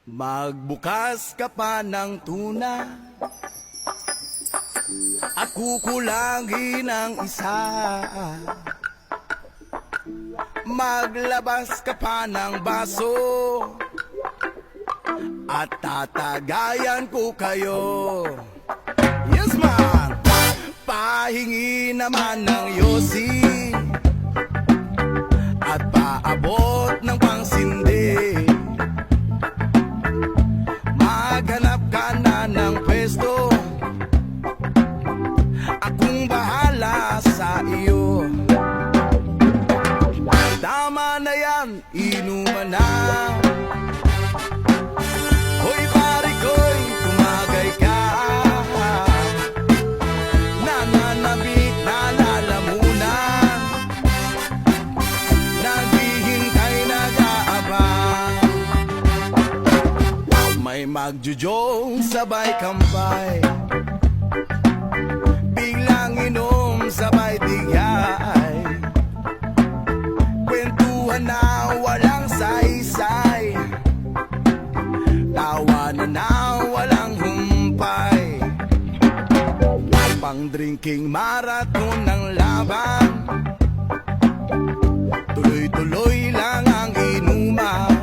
Magbukas ka pa ng tuna at kukulangin ng isa. Maglabas ka pa ng baso at tatagayan ko kayo. Yes man! Pahingi naman ng yosi at paabot ng pangsindi. Maghanap ka na ng pwesto, akong bahala sa iyo. Tama na yan, inuman na. Hoy pare ko'y tumagay ka. Nananabik na lalamunan, naghihintay nag-aabang. May magjujong sabay kampay, biglang inom sabay tigay. Kwentuhan na walang saysay, tawanan na walang humpay. Pang drinking marathon ng laban, tuloy-tuloy lang ang inuman.